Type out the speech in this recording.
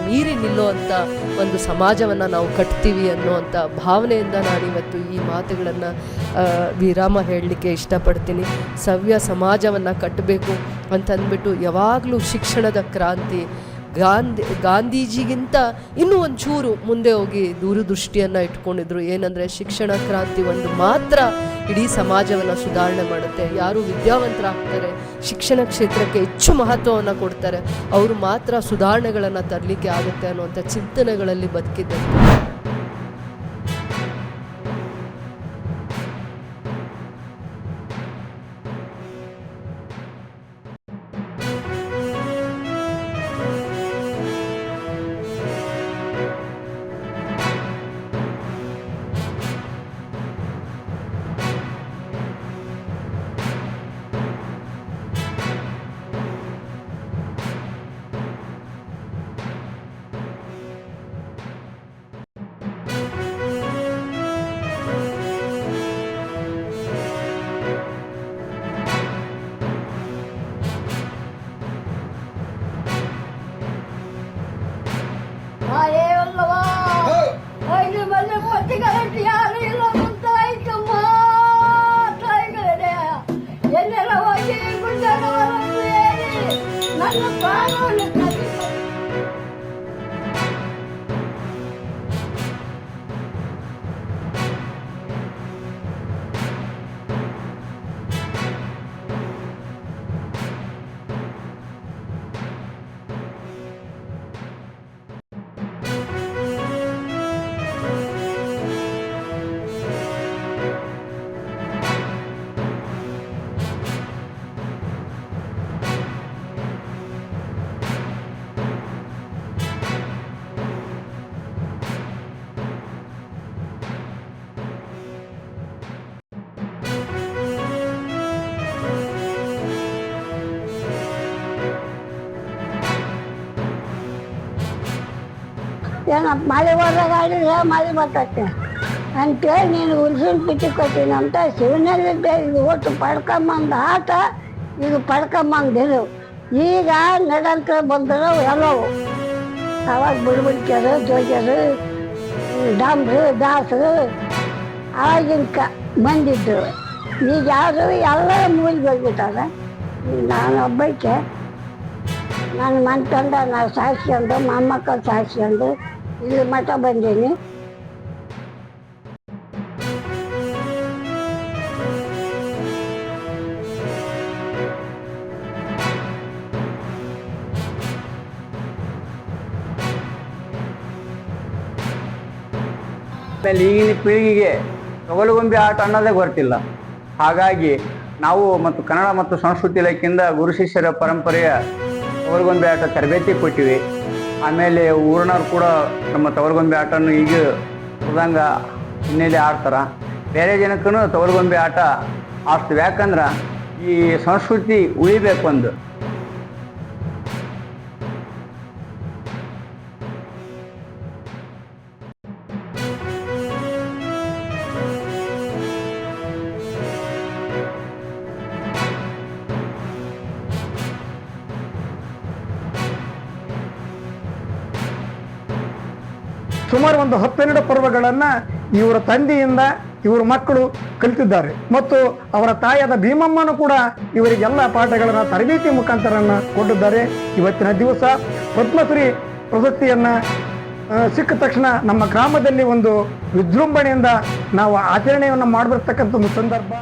ಮೀರಿ ನಿಲ್ಲುವಂಥ ಒಂದು ಸಮಾಜವನ್ನು ನಾವು ಕಟ್ತೀವಿ ಅನ್ನುವಂಥ ಭಾವನೆಯಿಂದ ನಾನಿವತ್ತು ಈ ಮಾತುಗಳನ್ನು ವಿರಾಮ ಹೇಳಲಿಕ್ಕೆ ಇಷ್ಟಪಡ್ತೀನಿ. ಸವ್ಯ ಸಮಾಜವನ್ನು ಕಟ್ಟಬೇಕು ಅಂತಂದ್ಬಿಟ್ಟು ಯಾವಾಗಲೂ ಶಿಕ್ಷಣದ ಕ್ರಾಂತಿ ಗಾಂಧೀಜಿಗಿಂತ ಇನ್ನೂ ಒಂಚೂರು ಮುಂದೆ ಹೋಗಿ ದೂರದೃಷ್ಟಿಯನ್ನು ಇಟ್ಕೊಂಡಿದ್ರು. ಏನಂದರೆ ಶಿಕ್ಷಣ ಕ್ರಾಂತಿ ಒಂದು ಮಾತ್ರ ಇಡೀ ಸಮಾಜವನ್ನು ಸುಧಾರಣೆ ಮಾಡುತ್ತೆ. ಯಾರು ವಿದ್ಯಾವಂತರಾಗ್ತಾರೆ, ಶಿಕ್ಷಣ ಕ್ಷೇತ್ರಕ್ಕೆ ಹೆಚ್ಚು ಮಹತ್ವವನ್ನು ಕೊಡ್ತಾರೆ, ಅವರು ಮಾತ್ರ ಸುಧಾರಣೆಗಳನ್ನು ತರಲಿಕ್ಕೆ ಆಗುತ್ತೆ ಅನ್ನುವಂಥ ಚಿಂತನೆಗಳಲ್ಲಿ ಬದುಕಿದ್ದರು. ಯಾರು ಇಲ್ಲ ಮುಂತಾಯ್ತಮ್ಮ ತಾಯಿಗಳೇ, ಎಲ್ಲೆಲ್ಲ ಹೋಗಿ ಗುಂಡನವರನ್ನು ಏರಿ ನನ್ನ ಪ್ರಾಣವನ್ನು ಏನಪ್ಪ ಮಳೆ ಹೋದಾಗ ಮಳೆ ಬರ್ತೈತೆ ಅಂತೇಳಿ ನೀನು ಹುಲ್ಸಿನ ಪಿಚ್ಚಿ ಕೊಟ್ಟಿನ ಅಂತ ಶಿವನಲ್ಲಿದ್ದೆ. ಇದು ಒಟ್ಟು ಪಡ್ಕೊಂಬಂದ ಆಟ, ಇದು ಪಡ್ಕೊಂಬಂದಿರು. ಈಗ ನಡಂತ ಬಂದರು ಎಲ್ಲವು. ಅವಾಗ ಬಿಡ್ಬಿಡ್ಕ್ಯಾರು, ಜೋಗ್ಯರು, ಡಾಮ್ರು, ದಾಸರು ಆವಾಗಿನ ಬಂದಿದ್ದರು. ಈಗ ಯಾರು ಎಲ್ಲರ ಮೂಲಿ ಹೋಗ್ಬಿಟ್ಟಾರೆ. ನಾನು ಒಬ್ಬಕ್ಕೆ ನನ್ನ ಮನ್ಕಂಡ ನಾವು ಸಾಯಿಸ್ಕೊಂಡು ಮೊಮ್ಮಕ್ಕಳು ಸಾಯಿಸ್ಕೊಂಡು ಇಲ್ಲಿ ಮಠ ಬಂದೀನಿ. ಈಗಿನ ಪೀಳಿಗೆಗೆ ತೊಗಲುಗೊಂಬೆ ಆಟ ಅನ್ನೋದೇ ಗೊತ್ತಿಲ್ಲ. ಹಾಗಾಗಿ ನಾವು ಮತ್ತು ಕನ್ನಡ ಮತ್ತು ಸಂಸ್ಕೃತಿ ಇಲಾಖೆಯಿಂದ ಗುರು ಶಿಷ್ಯರ ಪರಂಪರೆಯ ತೊಗಲುಗೊಂಬೆ ಆಟ ತರಬೇತಿ ಕೊಟ್ಟಿವಿ. ಆಮೇಲೆ ಊರಿನವ್ರು ಕೂಡ ನಮ್ಮ ತೊಗಲುಗೊಂಬೆ ಆಟವನ್ನು ಈಗ ಮೃದಂಗ ಹಿನ್ನೆಲೆ ಆಡ್ತಾರೆ. ಬೇರೆ ಜನಕ್ಕೂ ತೊಗಲುಗೊಂಬೆ ಆಟ ಆಡ್ತೀವಿ. ಯಾಕಂದ್ರೆ ಈ ಸಂಸ್ಕೃತಿ ಉಳಿಬೇಕು ಒಂದು. ಸುಮಾರು ಒಂದು 12 ಪರ್ವಗಳನ್ನು ಇವರ ತಂದೆಯಿಂದ ಇವರು ಮಕ್ಕಳು ಕಲಿತಿದ್ದಾರೆ. ಮತ್ತು ಅವರ ತಾಯಿಯಾದ ಭೀಮಮ್ಮನು ಕೂಡ ಇವರಿಗೆಲ್ಲ ಪಾಠಗಳನ್ನು ತರಬೇತಿ ಮುಖಾಂತರನ್ನು ಕೊಟ್ಟಿದ್ದಾರೆ. ಇವತ್ತಿನ ದಿವಸ ಪದ್ಮಶ್ರೀ ಪ್ರಶಸ್ತಿಯನ್ನು ಸಿಕ್ಕ ತಕ್ಷಣ ನಮ್ಮ ಗ್ರಾಮದಲ್ಲಿ ಒಂದು ವಿಜೃಂಭಣೆಯಿಂದ ನಾವು ಆಚರಣೆಯನ್ನು ಮಾಡಬರ್ತಕ್ಕಂಥ ಒಂದು ಸಂದರ್ಭ.